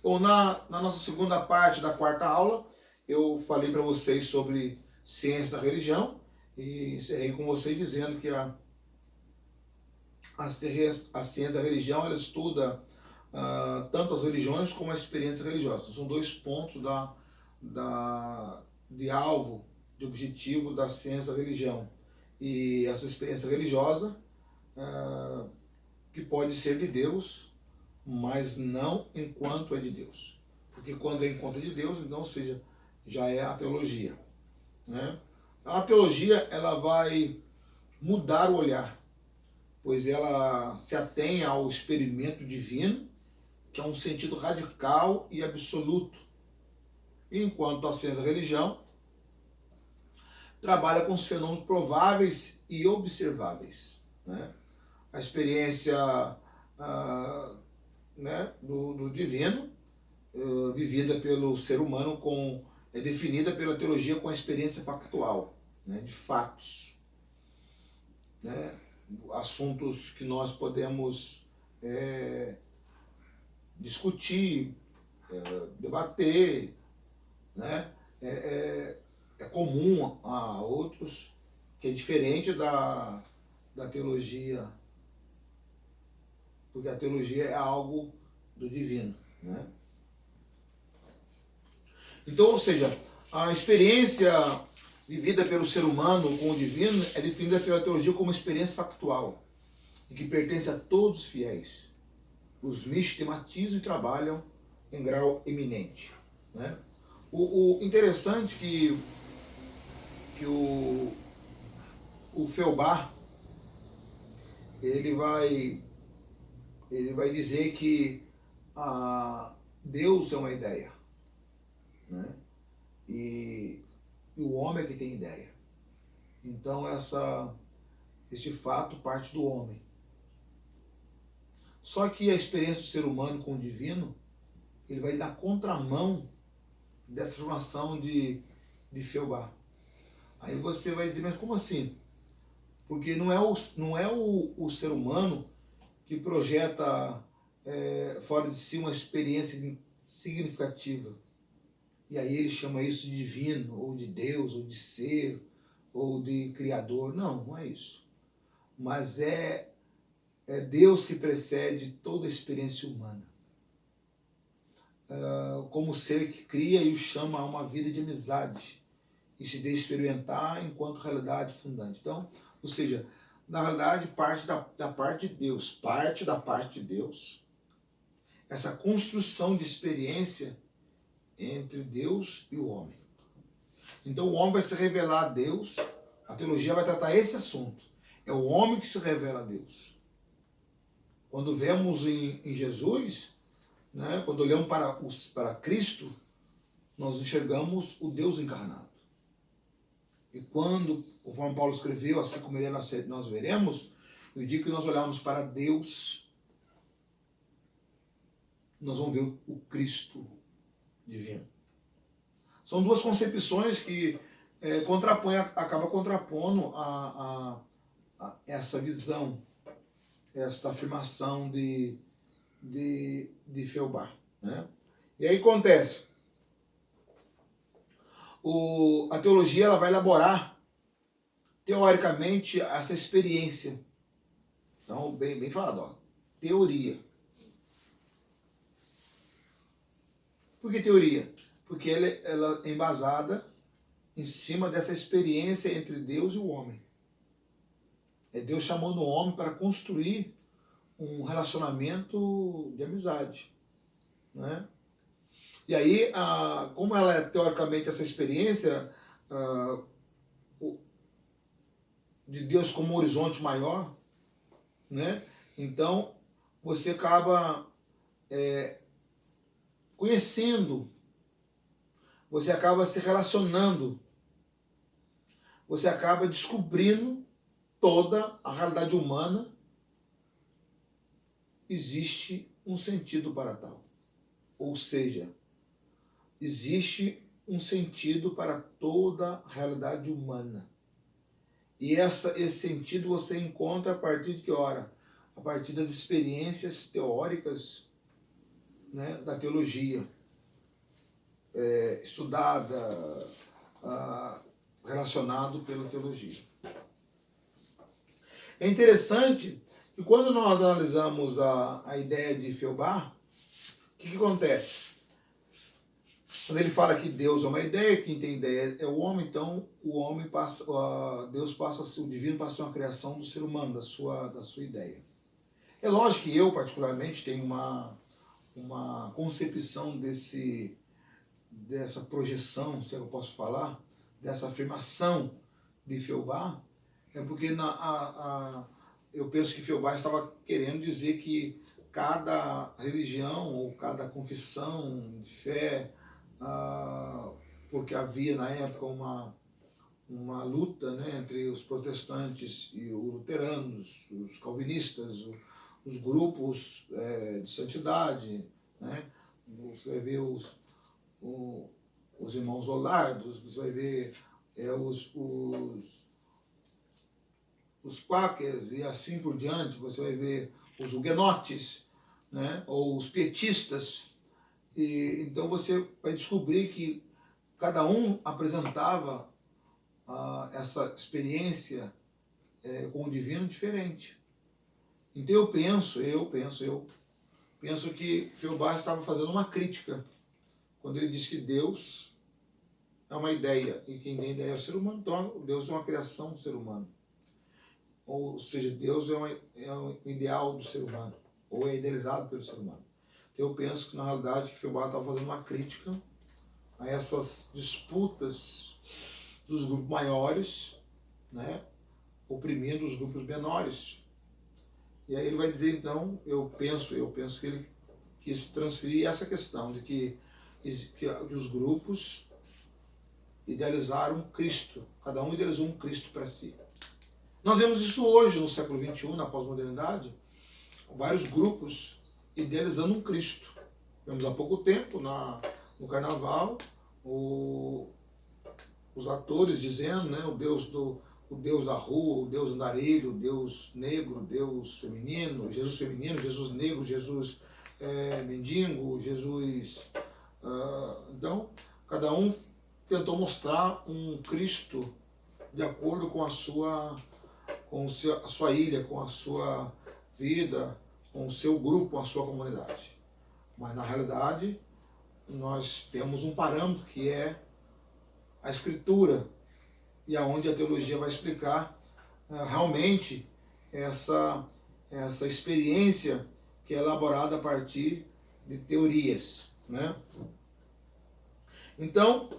Bom, na nossa segunda parte da quarta aula, eu falei para vocês sobre ciência da religião e encerrei com vocês dizendo que a ciência da religião ela estuda tanto as religiões como a experiência religiosa. Então, são dois pontos de alvo, de objetivo da ciência da religião. E essa experiência religiosa, que pode ser de Deus, mas não enquanto é de Deus. Porque quando é enquanto é de Deus, então, ou seja, já é a teologia. Né? A teologia ela vai mudar o olhar, pois ela se atém ao experimento divino, que é um sentido radical e absoluto. Enquanto a ciência da religião trabalha com os fenômenos prováveis e observáveis. Né? A experiência do divino, vivida pelo ser humano, é definida pela teologia com a experiência factual, né, de fatos. Né? Assuntos que nós podemos discutir, debater, né? É comum a outros, que é diferente da teologia, porque a teologia é algo do divino. Né? Então, ou seja, a experiência vivida pelo ser humano com o divino é definida pela teologia como experiência factual, e que pertence a todos os fiéis. Os místicos tematizam e trabalham em grau eminente. Né? O interessante que o Feuerbach ele vai dizer que Deus é uma ideia, né? E o homem é que tem ideia. Então esse fato parte do homem. Só que a experiência do ser humano com o divino, ele vai na contramão dessa formação de Feuerbach. Aí você vai dizer, mas como assim? Porque não é o ser humano que projeta fora de si uma experiência significativa. E aí ele chama isso de divino, ou de Deus, ou de ser, ou de criador. Não, não é isso. Mas é Deus que precede toda a experiência humana. Como ser que cria e o chama a uma vida de amizade e se deixa experimentar enquanto realidade fundante. Então, ou seja, na realidade, parte da parte de Deus, essa construção de experiência entre Deus e o homem. Então, o homem vai se revelar a Deus, a teologia vai tratar esse assunto. É o homem que se revela a Deus. Quando vemos em Jesus, né, quando olhamos para Cristo, nós enxergamos o Deus encarnado. E quando, conforme Paulo escreveu, assim como ele nós veremos, no dia que nós olharmos para Deus, nós vamos ver o Cristo divino. São duas concepções que acaba contrapondo a essa visão, esta afirmação de Feuerbach. Né? E aí acontece, a teologia ela vai elaborar teoricamente essa experiência. Então, bem falado, ó, teoria. Por que teoria? Porque ela é embasada em cima dessa experiência entre Deus e o homem. É Deus chamando o homem para construir um relacionamento de amizade. Né? E aí, como ela é teoricamente essa experiência de Deus como um horizonte maior, né? Então você acaba conhecendo, você acaba se relacionando, você acaba descobrindo toda a realidade humana. Existe um sentido para tal. Ou seja, existe um sentido para toda a realidade humana. E esse sentido você encontra a partir de que hora? A partir das experiências teóricas né, da teologia, estudada, relacionado pela teologia. É interessante que quando nós analisamos a ideia de Feuerbach, o que acontece? Quando ele fala que Deus é uma ideia, quem tem ideia é o homem, então o homem passa, Deus passa, o divino passa a ser uma criação do ser humano, da sua ideia. É lógico que eu, particularmente, tenho uma concepção dessa projeção, se eu posso falar, dessa afirmação de Feuerbach, porque eu penso que Feuerbach estava querendo dizer que cada religião ou cada confissão de fé, porque havia na época uma luta, né, entre os protestantes e os luteranos, os calvinistas, os grupos de santidade, né? Você vai ver os irmãos Lollardos, você vai ver os quakers e assim por diante, você vai ver os huguenotes, né, ou os pietistas. E então você vai descobrir que cada um apresentava essa experiência com o divino diferente. Então eu penso que Feuerbach estava fazendo uma crítica quando ele diz que Deus é uma ideia e quem tem ideia é o ser humano. Então Deus é uma criação do ser humano. Ou seja, Deus é um ideal do ser humano, ou é idealizado pelo ser humano. Então eu penso que na realidade que Feuerbach estava fazendo uma crítica a essas disputas dos grupos maiores, né, oprimindo os grupos menores. E aí ele vai dizer, então, eu penso que ele quis transferir essa questão de que os grupos idealizaram Cristo, cada um idealizou um Cristo para si. Nós vemos isso hoje, no século XXI, na pós-modernidade, vários grupos idealizando um Cristo. Vemos há pouco tempo, no Carnaval, os atores dizendo, né, o Deus da rua, o Deus andarilho, o Deus negro, o Deus feminino, Jesus negro, Jesus mendigo, Jesus... então, cada um tentou mostrar um Cristo de acordo com a sua ilha, com a sua vida, com o seu grupo, com a sua comunidade. Mas, na realidade, nós temos um parâmetro que é a Escritura, e aonde a teologia vai explicar realmente essa experiência que é elaborada a partir de teorias, né? Então,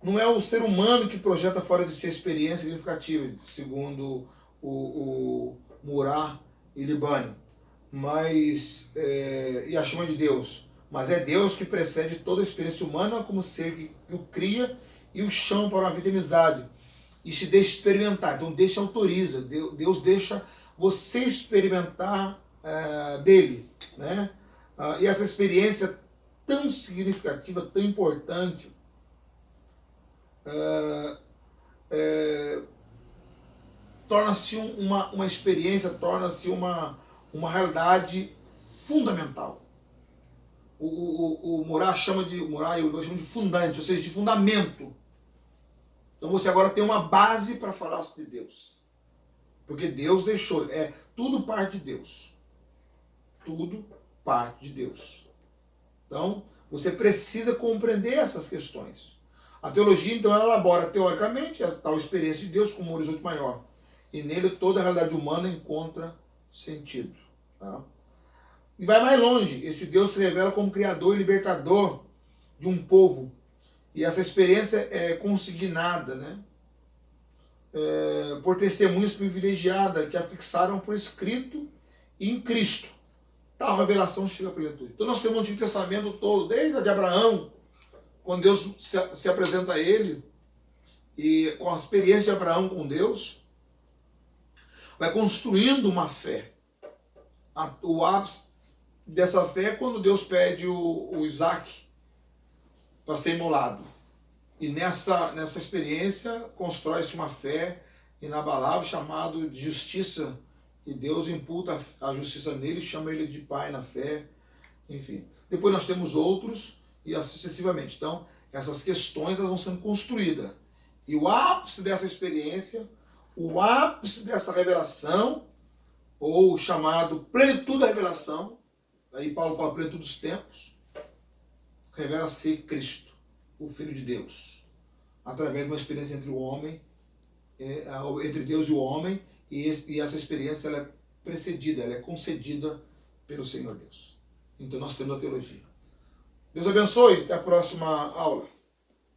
não é o ser humano que projeta fora de si a experiência significativa, segundo o Murat e Libani, e a chama de Deus, mas é Deus que precede toda a experiência humana como ser que o cria e o chama para uma vida de amizade e se deixa experimentar. Então Deus autoriza, Deus deixa você experimentar dele, né? E essa experiência tão significativa, tão importante, torna-se uma experiência, torna-se uma realidade fundamental. O Murat chama de fundante, ou seja, de fundamento. Então você agora tem uma base para falar de Deus. Porque Deus deixou, tudo parte de Deus. Tudo parte de Deus. Então, você precisa compreender essas questões. A teologia, então, ela elabora teoricamente a tal experiência de Deus como um horizonte maior. E nele toda a realidade humana encontra sentido. Tá? E vai mais longe. Esse Deus se revela como criador e libertador de um povo. E essa experiência é consignada, né, por testemunhas privilegiadas que a fixaram por escrito e em Cristo. Tal revelação chega à plenitude. Então nós temos o Antigo Testamento todo, desde a de Abraão, quando Deus se apresenta a ele, e com a experiência de Abraão com Deus, vai construindo uma fé. O ápice dessa fé é quando Deus pede o Isaac para ser imolado. E nessa experiência constrói-se uma fé inabalável chamada de justiça. E Deus imputa a justiça nele, chama ele de pai na fé. enfim. Depois nós temos outros e assim sucessivamente. Então, essas questões elas vão sendo construídas. E o ápice dessa experiência, o ápice dessa revelação, ou chamado plenitude da revelação, aí Paulo fala plenitude dos tempos, revela-se Cristo, o Filho de Deus, através de uma experiência entre o homem, entre Deus e o homem, e essa experiência ela é precedida, ela é concedida pelo Senhor Deus. Então nós temos a teologia. Deus abençoe, até a próxima aula.